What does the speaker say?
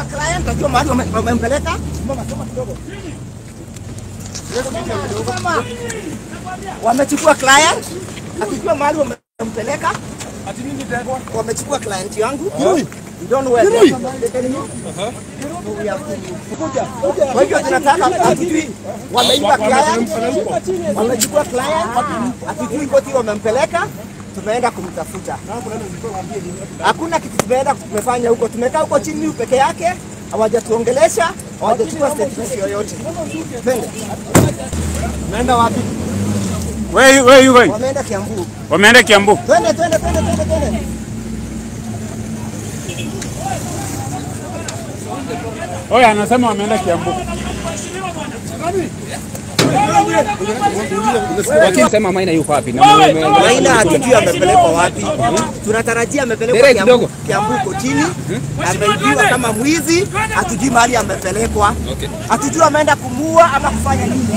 client tajua mahali wamempeleka. Wamechukua client, akijua mahali wamempeleka. Wamechukua client yangu. Don't worry. Kwa hiyo tunataka akijui wameiba client, wamechukua client, akijui koti wamempeleka, tumeenda kumtafuta. Hakuna kitu tumefanya huko, tumekaa huko chini peke yake, hawajatuongelesha, hawajachukua statement yoyote. Twende. Naenda wapi? Where you going? Wameenda Kiambu. Wameenda Kiambu. Twende. Oya, anasema wameenda Kiambu. Wakisema Maina yuko wapi? Maina hatujui amepelekwa wapi. Tunatarajia amepelekwa Kiambu kotini. Ameibiwa kama mwizi, hatujui mahali amepelekwa. Hatujui ameenda kumuua ama kufanya nini.